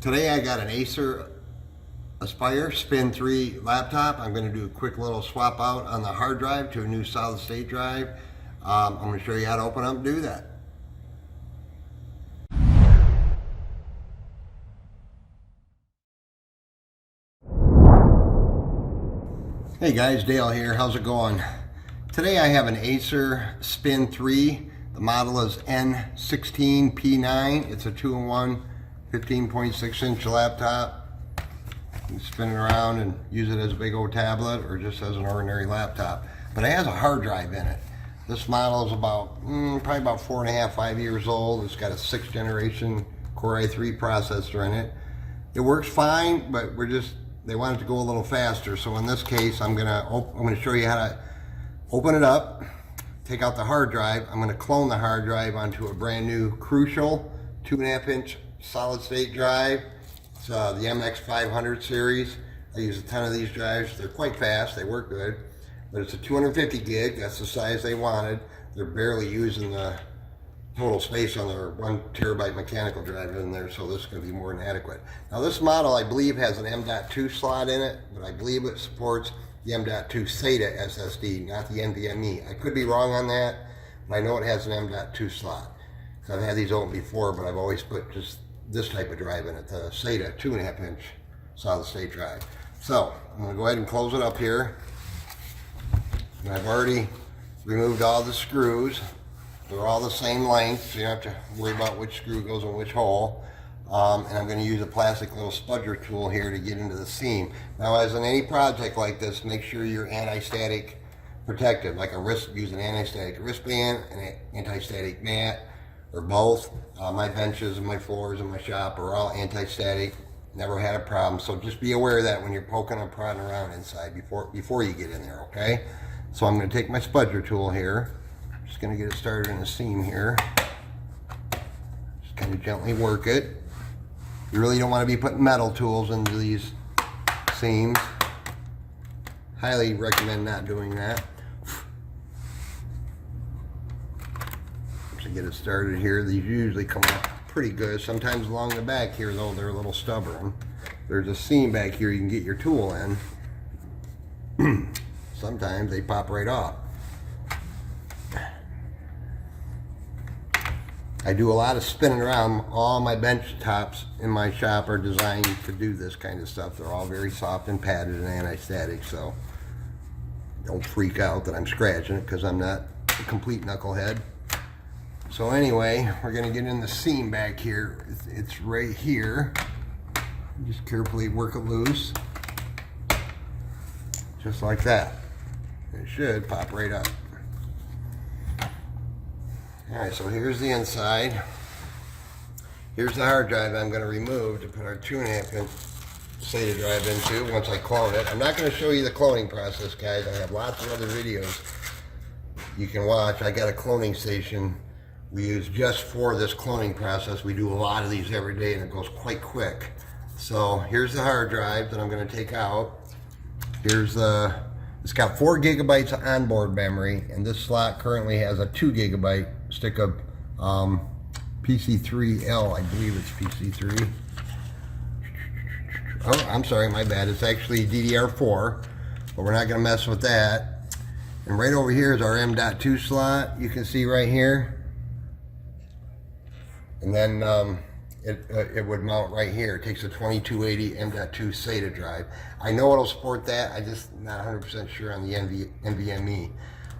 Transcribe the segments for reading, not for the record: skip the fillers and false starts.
Today I got an Acer Aspire Spin 3 laptop. I'm going to do a quick little swap out on the hard drive to a new solid state drive. I'm going to show you how to open up and do that. Hey guys, Dale here. How's it going? Today I have an Acer Spin 3. The model is N16P9. It's a 2-in-1 15.6 inch laptop. You can spin it around and use it as a big old tablet or just as an ordinary laptop. But it has a hard drive in it. This model is about probably about 4.5, 5 years old. It's got a 6th generation Core i3 processor in it. It works fine, but they want it to go a little faster. So in this case, I'm gonna show you how to open it up, take out the hard drive. I'm gonna clone the hard drive onto a brand new Crucial 2.5 inch solid state drive. It's the MX500 series. I use a ton of these drives. They're quite fast, they work good, but it's a 250 gig. That's the size they wanted. They're barely using the total space on their 1 terabyte mechanical drive in there, so this is going to be more than adequate. Now this model, I believe, has an M.2 slot in it, but I believe it supports the M.2 SATA SSD, not the NVMe. I could be wrong on that, but I know it has an M.2 slot. So I've had these open before, but I've always put just this type of drive in it, the SATA 2.5 inch solid state drive. So I'm going to go ahead and close it up here. And I've already removed all the screws. They're all the same length, so you don't have to worry about which screw goes in which hole. And I'm going to use a plastic little spudger tool here to get into the seam. Now, as in any project like this, make sure you're anti-static protected, like use an anti-static wristband, an anti-static mat, or both. My benches and my floors in my shop are all anti-static. Never had a problem, so just be aware of that when you're poking and prodding around inside before you get in there, okay? So I'm going to take my spudger tool here. Just going to get it started in the seam here. Just kind of gently work it. You really don't want to be putting metal tools into these seams. Highly recommend not doing that. To get it started here, these usually come out pretty good. Sometimes along the back here, though, they're a little stubborn. There's a seam back here you can get your tool in. Sometimes they pop right off. I do a lot of spinning around. All my bench tops in my shop are designed to do this kind of stuff. They're all very soft and padded and anti-static, so don't freak out that I'm scratching it because I'm not a complete knucklehead. So anyway, we're going to get in the seam back here. It's right here. Just carefully work it loose. Just like that. It should pop right up. Alright, so here's the inside. Here's the hard drive I'm going to remove to put our 2.5 inch SATA drive into once I clone it. I'm not going to show you the cloning process, guys. I have lots of other videos you can watch. I got a cloning station we use just for this cloning process. We do a lot of these every day and it goes quite quick. So here's the hard drive that I'm going to take out. It's got 4 gigabytes of onboard memory, and this slot currently has a 2 gigabyte stick of PC3L. I believe it's PC3. Oh, I'm sorry, my bad. It's actually DDR4, but we're not going to mess with that. And right over here is our M.2 slot. You can see right here. And then it would mount right here. It takes a 2280 M.2 SATA drive. I know it'll support that. I'm just not 100% sure on the NVMe.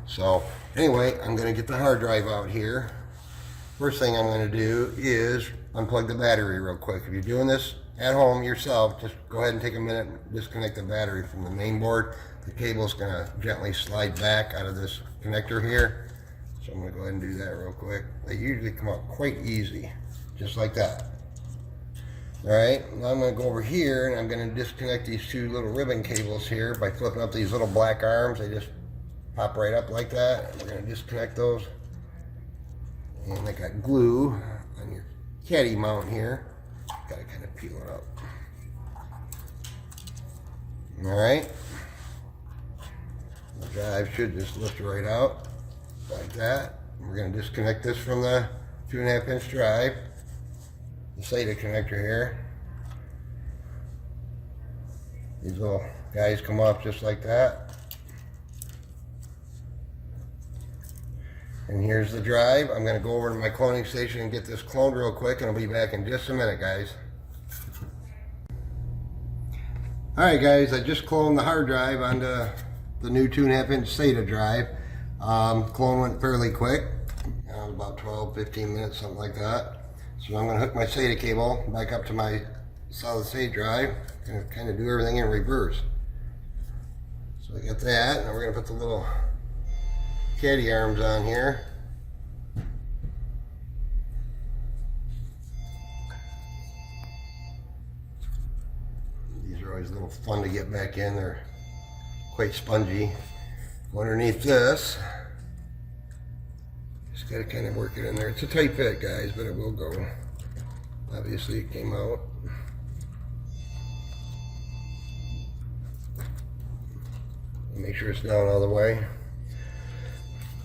So anyway, I'm going to get the hard drive out here. First thing I'm going to do is unplug the battery real quick. If you're doing this at home yourself, just go ahead and take a minute and disconnect the battery from the main board. The cable is going to gently slide back out of this connector here. So I'm going to go ahead and do that real quick. They usually come out quite easy, just like that. Alright, now I'm going to go over here and I'm going to disconnect these 2 little ribbon cables here by flipping up these little black arms. They just pop right up like that. We're going to disconnect those. And I got glue on your caddy mount here. Got to kind of peel it up. Alright. The drive should just lift right out like that. We're going to disconnect this from the 2.5 inch drive. The SATA connector here. These little guys come off just like that. And here's the drive. I'm going to go over to my cloning station and get this cloned real quick, and I'll be back in just a minute, guys. Alright guys, I just cloned the hard drive onto the new 2.5-inch SATA drive. Clone went fairly quick. About 12-15 minutes, something like that. So I'm going to hook my SATA cable back up to my solid state drive and kind of do everything in reverse. So I got that, and we're going to put the little caddy arms on here. These are always a little fun to get back in. They're quite spongy. Go underneath this. Just got to kind of work it in there. It's a tight fit, guys, but it will go. Obviously it came out. Make sure it's down all the way.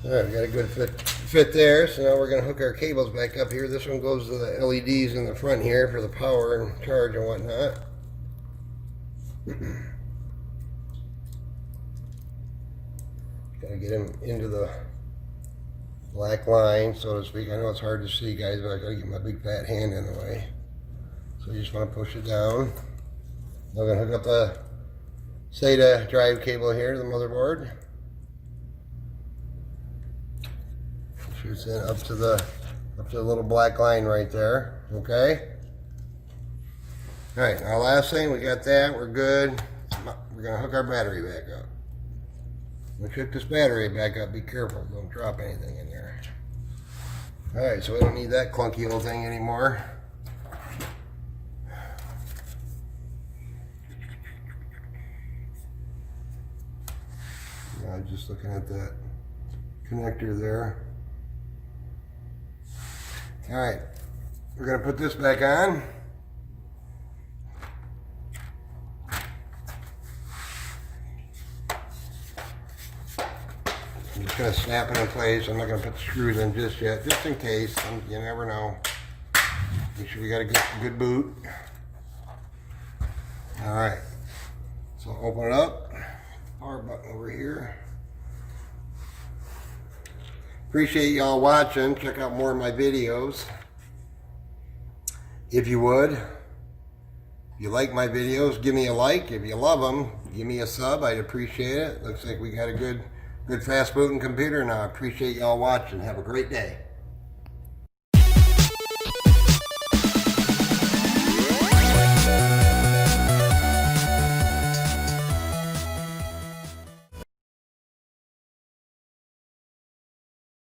Alright, we got a good fit there. So now we're going to hook our cables back up here. This one goes to the LEDs in the front here for the power and charge and whatnot. Got to get them into the black line, so to speak. I know it's hard to see, guys, but I got to get my big fat hand in the way. So you just want to push it down. Now we're going to hook up the SATA drive cable here to the motherboard. Shoots in up to the little black line right there. Okay. All right. Now last thing, we got that. We're good. We're gonna hook our battery back up. When we hook this battery back up, be careful. Don't drop anything in there. All right. So we don't need that clunky little thing anymore. Just looking at that connector there. All right, we're going to put this back on. I'm just going to snap it in place. I'm not going to put the screws in just yet, just in case. You never know. Make sure we got a good boot. All right, so open it up. Power button over here. Appreciate y'all watching. Check out more of my videos if you would. If you like my videos, give me a like. If you love them, give me a sub. I'd appreciate it. Looks like we got a good fast booting computer now. I appreciate y'all watching. Have a great day.